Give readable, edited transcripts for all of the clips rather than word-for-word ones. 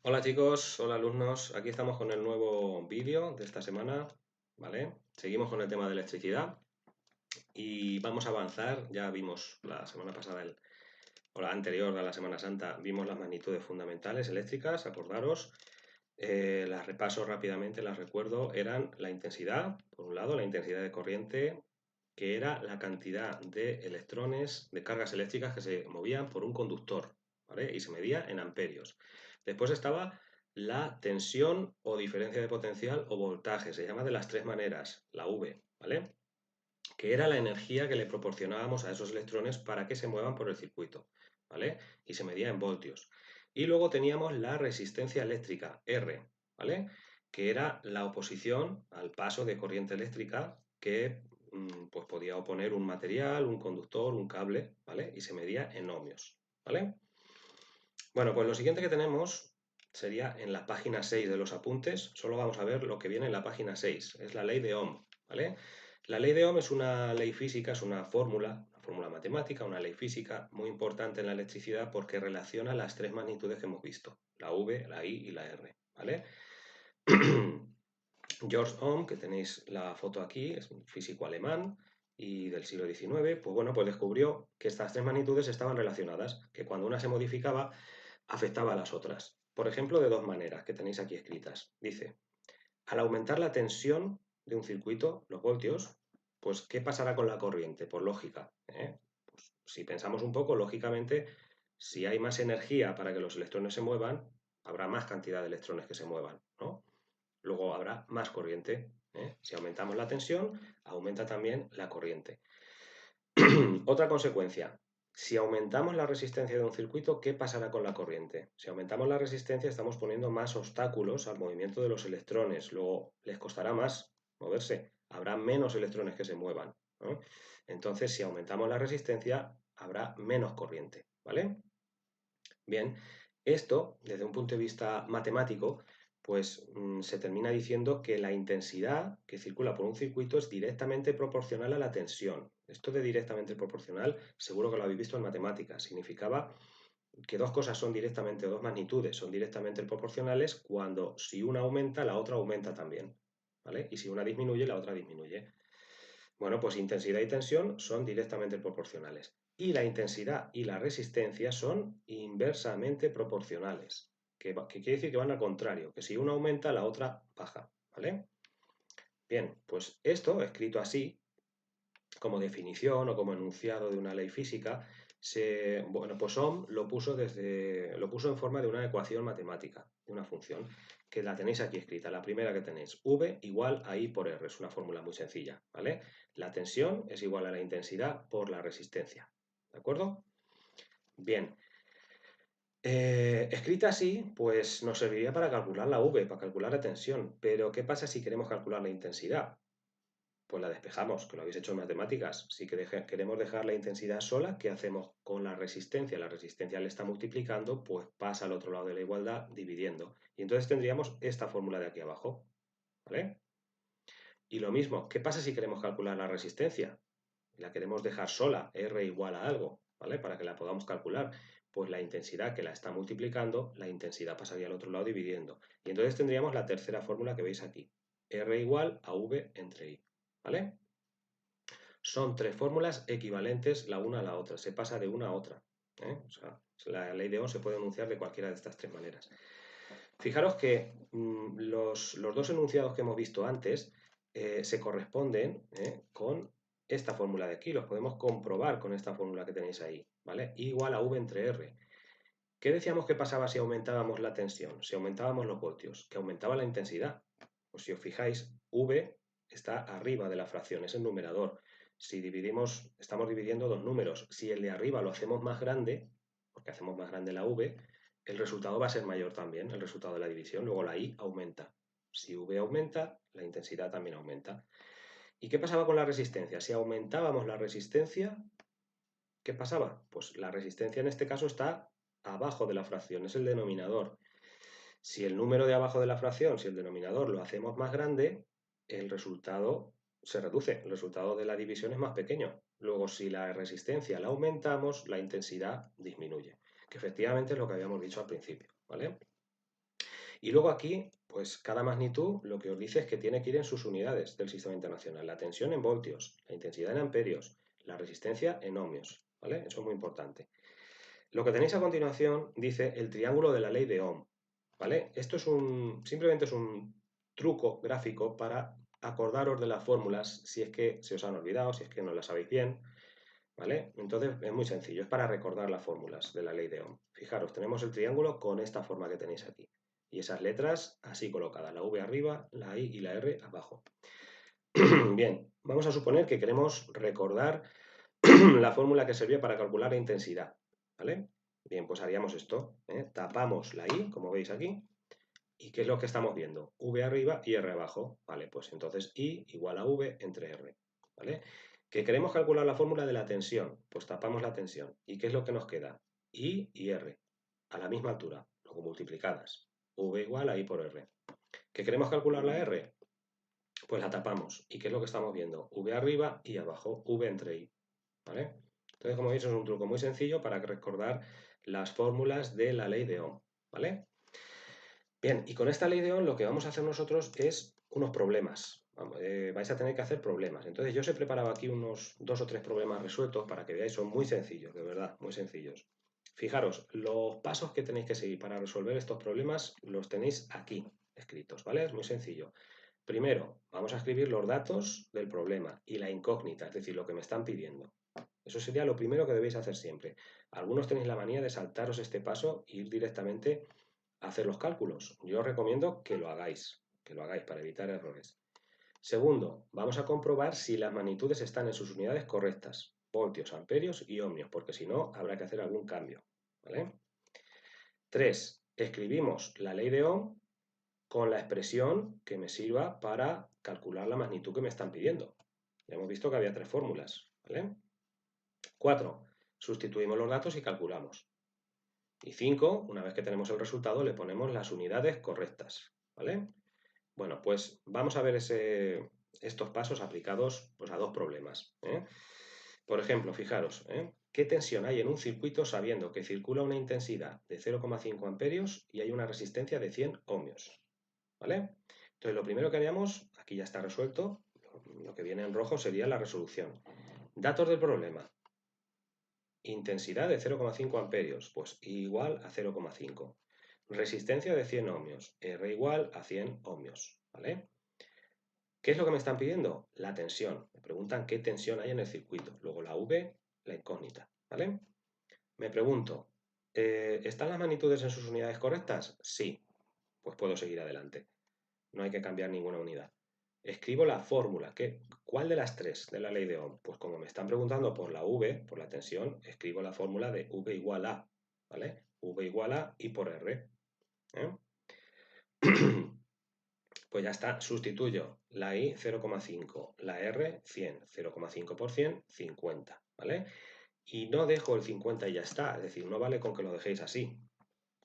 Hola chicos, hola alumnos, aquí estamos con el nuevo vídeo de esta semana, ¿vale? Seguimos con el tema de electricidad y vamos a avanzar. Ya vimos la semana pasada, o la anterior a la Semana Santa, vimos las magnitudes fundamentales eléctricas, acordaros. Las repaso rápidamente, las recuerdo. Eran la intensidad, por un lado, la intensidad de corriente, que era la cantidad de electrones, de cargas eléctricas que se movían por un conductor, ¿vale? Y se medía en amperios. Después estaba la tensión o diferencia de potencial o voltaje, se llama de las tres maneras, la V, ¿vale? Que era la energía que le proporcionábamos a esos electrones para que se muevan por el circuito, ¿vale? Y se medía en voltios. Y luego teníamos la resistencia eléctrica, R, ¿vale? Que era la oposición al paso de corriente eléctrica que pues podía oponer un material, un conductor, un cable, ¿vale? Y se medía en ohmios, ¿vale? Bueno, pues lo siguiente que tenemos sería en la página 6 de los apuntes. Solo vamos a ver lo que viene en la página 6. Es la ley de Ohm, ¿vale? La ley de Ohm es una ley física, es una fórmula matemática, una ley física muy importante en la electricidad porque relaciona las tres magnitudes que hemos visto, la V, la I y la R, ¿vale? George Ohm, que tenéis la foto aquí, es un físico alemán y del siglo XIX, pues bueno, pues descubrió que estas tres magnitudes estaban relacionadas, que cuando una se modificaba afectaba a las otras. Por ejemplo, de dos maneras que tenéis aquí escritas. Dice, al aumentar la tensión de un circuito, los voltios, pues ¿qué pasará con la corriente? Por lógica. Pues, si pensamos un poco, lógicamente, si hay más energía para que los electrones se muevan, habrá más cantidad de electrones que se muevan, ¿no? Luego habrá más corriente. Si aumentamos la tensión, aumenta también la corriente. Otra consecuencia, si aumentamos la resistencia de un circuito, ¿qué pasará con la corriente? Si aumentamos la resistencia, estamos poniendo más obstáculos al movimiento de los electrones, luego les costará más moverse, habrá menos electrones que se muevan, ¿no? Entonces, si aumentamos la resistencia, habrá menos corriente, ¿vale? Bien, esto, desde un punto de vista matemático, pues se termina diciendo que la intensidad que circula por un circuito es directamente proporcional a la tensión. Esto de directamente proporcional, seguro que lo habéis visto en matemáticas. Significaba que dos cosas son directamente, dos magnitudes son directamente proporcionales cuando si una aumenta, la otra aumenta también, ¿vale? Y si una disminuye, la otra disminuye. Bueno, pues intensidad y tensión son directamente proporcionales. Y la intensidad y la resistencia son inversamente proporcionales. Que quiere decir que van al contrario, que si una aumenta, la otra baja, ¿vale? Bien, pues esto, escrito así, como definición o como enunciado de una ley física, bueno, pues Ohm lo puso en forma de una ecuación matemática, de una función, que la tenéis aquí escrita. La primera que tenéis, V igual a I por R, es una fórmula muy sencilla, ¿vale? La tensión es igual a la intensidad por la resistencia, ¿de acuerdo? Bien, escrita así, pues nos serviría para calcular la V, para calcular la tensión, pero ¿qué pasa si queremos calcular la intensidad? Pues la despejamos, que lo habéis hecho en matemáticas. Si queremos dejar la intensidad sola, ¿qué hacemos con la resistencia? La resistencia le está multiplicando, pues pasa al otro lado de la igualdad dividiendo. Y entonces tendríamos esta fórmula de aquí abajo, ¿vale? Y lo mismo, ¿qué pasa si queremos calcular la resistencia? La queremos dejar sola, R igual a algo, ¿vale? Para que la podamos calcular. Pues la intensidad que la está multiplicando, la intensidad pasaría al otro lado dividiendo. Y entonces tendríamos la tercera fórmula que veis aquí. R igual a V entre I, ¿vale? Son tres fórmulas equivalentes la una a la otra, se pasa de una a otra. O sea, la ley de Ohm se puede enunciar de cualquiera de estas tres maneras. Fijaros que los dos enunciados que hemos visto antes se corresponden con esta fórmula de aquí, los podemos comprobar con esta fórmula que tenéis ahí, ¿vale? I igual a V entre R. ¿Qué decíamos que pasaba si aumentábamos la tensión, si aumentábamos los voltios? Que aumentaba la intensidad. Pues si os fijáis, V está arriba de la fracción, es el numerador. Si dividimos, estamos dividiendo dos números. Si el de arriba lo hacemos más grande, porque hacemos más grande la V, el resultado va a ser mayor también, el resultado de la división. Luego la I aumenta. Si V aumenta, la intensidad también aumenta. ¿Y qué pasaba con la resistencia? Si aumentábamos la resistencia, ¿qué pasaba? Pues la resistencia en este caso está abajo de la fracción, es el denominador. Si el número de abajo de la fracción, si el denominador lo hacemos más grande, el resultado se reduce, el resultado de la división es más pequeño. Luego, si la resistencia la aumentamos, la intensidad disminuye, que efectivamente es lo que habíamos dicho al principio, ¿vale? Y luego aquí, pues cada magnitud lo que os dice es que tiene que ir en sus unidades del sistema internacional. La tensión en voltios, la intensidad en amperios, la resistencia en ohmios, ¿vale? Eso es muy importante. Lo que tenéis a continuación dice el triángulo de la ley de Ohm, ¿vale? Esto es simplemente es un truco gráfico para acordaros de las fórmulas si es que se os han olvidado, si es que no las sabéis bien, ¿vale? Entonces es muy sencillo, es para recordar las fórmulas de la ley de Ohm. Fijaros, tenemos el triángulo con esta forma que tenéis aquí. Y esas letras así colocadas, la V arriba, la I y la R abajo. Bien, vamos a suponer que queremos recordar la fórmula que servía para calcular la intensidad, ¿vale? Bien, pues haríamos esto, ¿eh? Tapamos la I, como veis aquí, ¿y qué es lo que estamos viendo? V arriba y R abajo, ¿vale? Pues entonces I igual a V entre R, ¿vale? ¿Que queremos calcular la fórmula de la tensión? Pues tapamos la tensión. ¿Y qué es lo que nos queda? I y R, a la misma altura, luego multiplicadas. V igual a I por R. ¿Que queremos calcular la R? Pues la tapamos. ¿Y qué es lo que estamos viendo? V arriba y abajo, V entre I, ¿vale? Entonces, como veis, es un truco muy sencillo para recordar las fórmulas de la ley de Ohm, ¿vale? Bien, y con esta ley de Ohm lo que vamos a hacer nosotros es unos problemas. Vais a tener que hacer problemas. Entonces yo os he preparado aquí unos 2 o 3 problemas resueltos para que veáis, son muy sencillos, de verdad, muy sencillos. Fijaros, los pasos que tenéis que seguir para resolver estos problemas los tenéis aquí escritos, ¿vale? Es muy sencillo. Primero, vamos a escribir los datos del problema y la incógnita, es decir, lo que me están pidiendo. Eso sería lo primero que debéis hacer siempre. Algunos tenéis la manía de saltaros este paso e ir directamente hacer los cálculos. Yo os recomiendo que lo hagáis para evitar errores. Segundo, vamos a comprobar si las magnitudes están en sus unidades correctas, voltios, amperios y ohmios, porque si no, habrá que hacer algún cambio, ¿vale? 3. Escribimos la ley de Ohm con la expresión que me sirva para calcular la magnitud que me están pidiendo. Ya hemos visto que había 3 fórmulas, ¿vale? 4. Sustituimos los datos y calculamos. Y 5, una vez que tenemos el resultado, le ponemos las unidades correctas, ¿vale? Bueno, pues vamos a ver estos pasos aplicados pues, a 2 problemas, ¿eh? Por ejemplo, fijaros, ¿qué tensión hay en un circuito sabiendo que circula una intensidad de 0,5 amperios y hay una resistencia de 100 ohmios? ¿Vale? Entonces, lo primero que haríamos, aquí ya está resuelto, lo que viene en rojo sería la resolución. Datos del problema. Intensidad de 0,5 amperios, pues igual a 0,5. Resistencia de 100 ohmios, R igual a 100 ohmios, ¿vale? ¿Qué es lo que me están pidiendo? La tensión. Me preguntan qué tensión hay en el circuito. Luego la V, la incógnita, ¿vale? Me pregunto, ¿están las magnitudes en sus unidades correctas? Sí, pues puedo seguir adelante. No hay que cambiar ninguna unidad. Escribo la fórmula. ¿Cuál de las 3 de la ley de Ohm? Pues como me están preguntando por la V, por la tensión, escribo la fórmula de V igual a, ¿vale? V igual a I por R, ¿eh? Pues ya está, sustituyo la I 0,5, la R 100, 0,5 por 100, 50, ¿vale? Y no dejo el 50 y ya está, es decir, no vale con que lo dejéis así,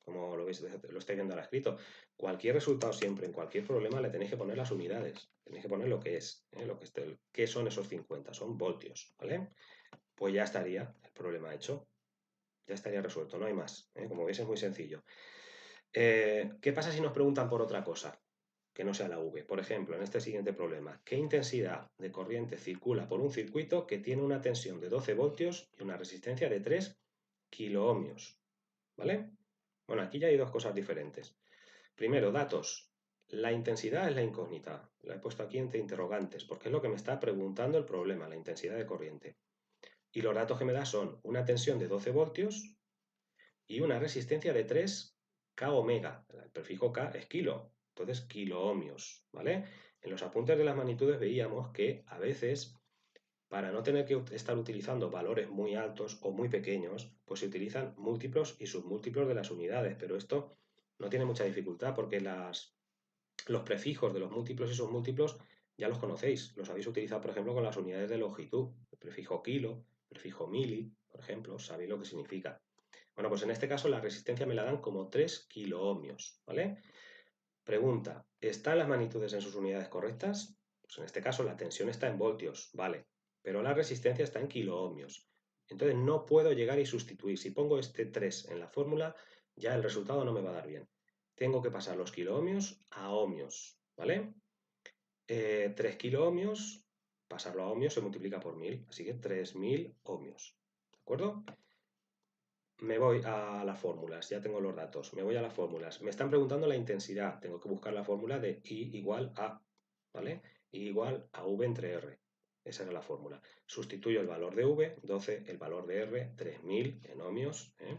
como lo estáis viendo ahora escrito. Cualquier resultado siempre, en cualquier problema, le tenéis que poner las unidades, tenéis que poner lo que es, ¿qué son esos 50? Son voltios, ¿vale? Pues ya estaría el problema hecho, ya estaría resuelto, no hay más, ¿eh? Como veis es muy sencillo. ¿Qué pasa si nos preguntan por otra cosa que no sea la V? Por ejemplo, en este siguiente problema, ¿qué intensidad de corriente circula por un circuito que tiene una tensión de 12 voltios y una resistencia de 3 kiloohmios? ¿Vale? Bueno, aquí ya hay 2 cosas diferentes. Primero, datos. La intensidad es la incógnita. La he puesto aquí entre interrogantes, porque es lo que me está preguntando el problema, la intensidad de corriente. Y los datos que me da son una tensión de 12 voltios y una resistencia de 3 K omega. El prefijo K es kilo, entonces kiloohmios, ¿vale? En los apuntes de las magnitudes veíamos que a veces, para no tener que estar utilizando valores muy altos o muy pequeños, pues se utilizan múltiplos y submúltiplos de las unidades, pero esto no tiene mucha dificultad porque los prefijos de los múltiplos y submúltiplos ya los conocéis, los habéis utilizado, por ejemplo, con las unidades de longitud, el prefijo kilo, el prefijo mili, por ejemplo, sabéis lo que significa. Bueno, pues en este caso la resistencia me la dan como 3 kiloohmios, ¿vale? Pregunta, ¿están las magnitudes en sus unidades correctas? Pues en este caso la tensión está en voltios, vale, pero la resistencia está en kiloohmios. Entonces no puedo llegar y sustituir. Si pongo este 3 en la fórmula, ya el resultado no me va a dar bien. tengo que pasar los kiloohmios a ohmios, ¿vale? 3 kiloohmios, pasarlo a ohmios se multiplica por 1000, así que 3000 ohmios, ¿de acuerdo? Me voy a las fórmulas, ya tengo los datos, me voy a las fórmulas. Me están preguntando la intensidad, tengo que buscar la fórmula de I igual a, ¿vale? I igual a V entre R, esa era la fórmula. Sustituyo el valor de V, 12, el valor de R, 3000 en ohmios, ¿eh?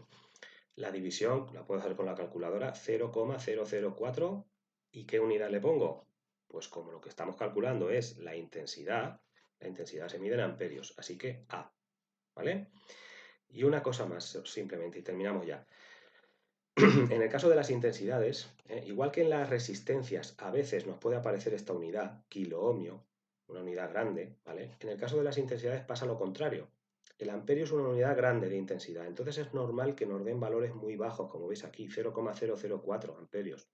La división la puedo hacer con la calculadora, 0,004. ¿Y qué unidad le pongo? Pues como lo que estamos calculando es la intensidad se mide en amperios, así que A, ¿vale? Y una cosa más, simplemente, y terminamos ya. En el caso de las intensidades, igual que en las resistencias a veces nos puede aparecer esta unidad, kiloohmio, una unidad grande, ¿vale? En el caso de las intensidades pasa lo contrario. El amperio es una unidad grande de intensidad, entonces es normal que nos den valores muy bajos, como veis aquí, 0,004 amperios.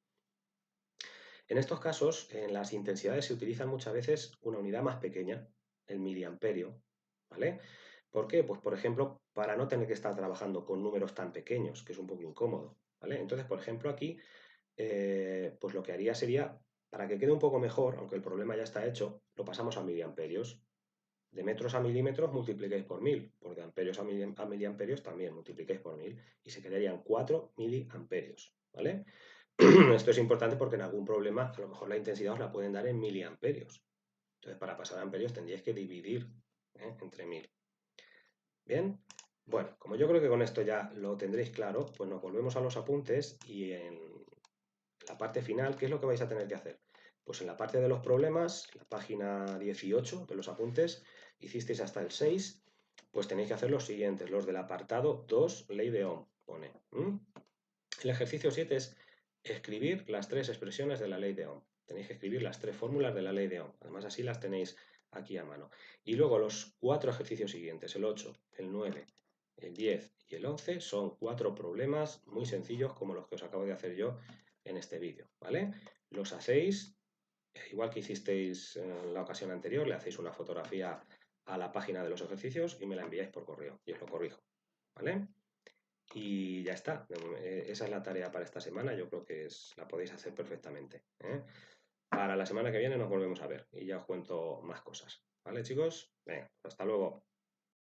En estos casos, en las intensidades se utiliza muchas veces una unidad más pequeña, el miliamperio, ¿vale? ¿Por qué? Pues, por ejemplo, para no tener que estar trabajando con números tan pequeños, que es un poco incómodo, ¿vale? Entonces, por ejemplo, aquí, pues lo que haría sería, para que quede un poco mejor, aunque el problema ya está hecho, lo pasamos a miliamperios. De metros a milímetros multipliquéis por 1000, por de amperios a miliamperios también multipliquéis por 1000 y se quedarían 4 miliamperios, ¿vale? Esto es importante porque en algún problema a lo mejor la intensidad os la pueden dar en miliamperios. Entonces, para pasar a amperios tendríais que dividir entre 1000. Bien, bueno, como yo creo que con esto ya lo tendréis claro, pues nos volvemos a los apuntes y en la parte final, ¿qué es lo que vais a tener que hacer? Pues en la parte de los problemas, la página 18 de los apuntes, hicisteis hasta el 6, pues tenéis que hacer los siguientes, los del apartado 2, ley de Ohm, pone. El ejercicio 7 es escribir las 3 expresiones de la ley de Ohm. Tenéis que escribir las 3 fórmulas de la ley de Ohm. Además, así las tenéis aquí a mano. Y luego los 4 ejercicios siguientes, el 8, el 9, el 10 y el 11, son 4 problemas muy sencillos como los que os acabo de hacer yo en este vídeo, ¿vale? Los hacéis, igual que hicisteis en la ocasión anterior, le hacéis una fotografía a la página de los ejercicios y me la enviáis por correo y os lo corrijo, ¿vale? Y ya está, esa es la tarea para esta semana, yo creo que la podéis hacer perfectamente, ¿eh? Para la semana que viene nos volvemos a ver y ya os cuento más cosas, ¿vale, chicos? Venga, hasta luego.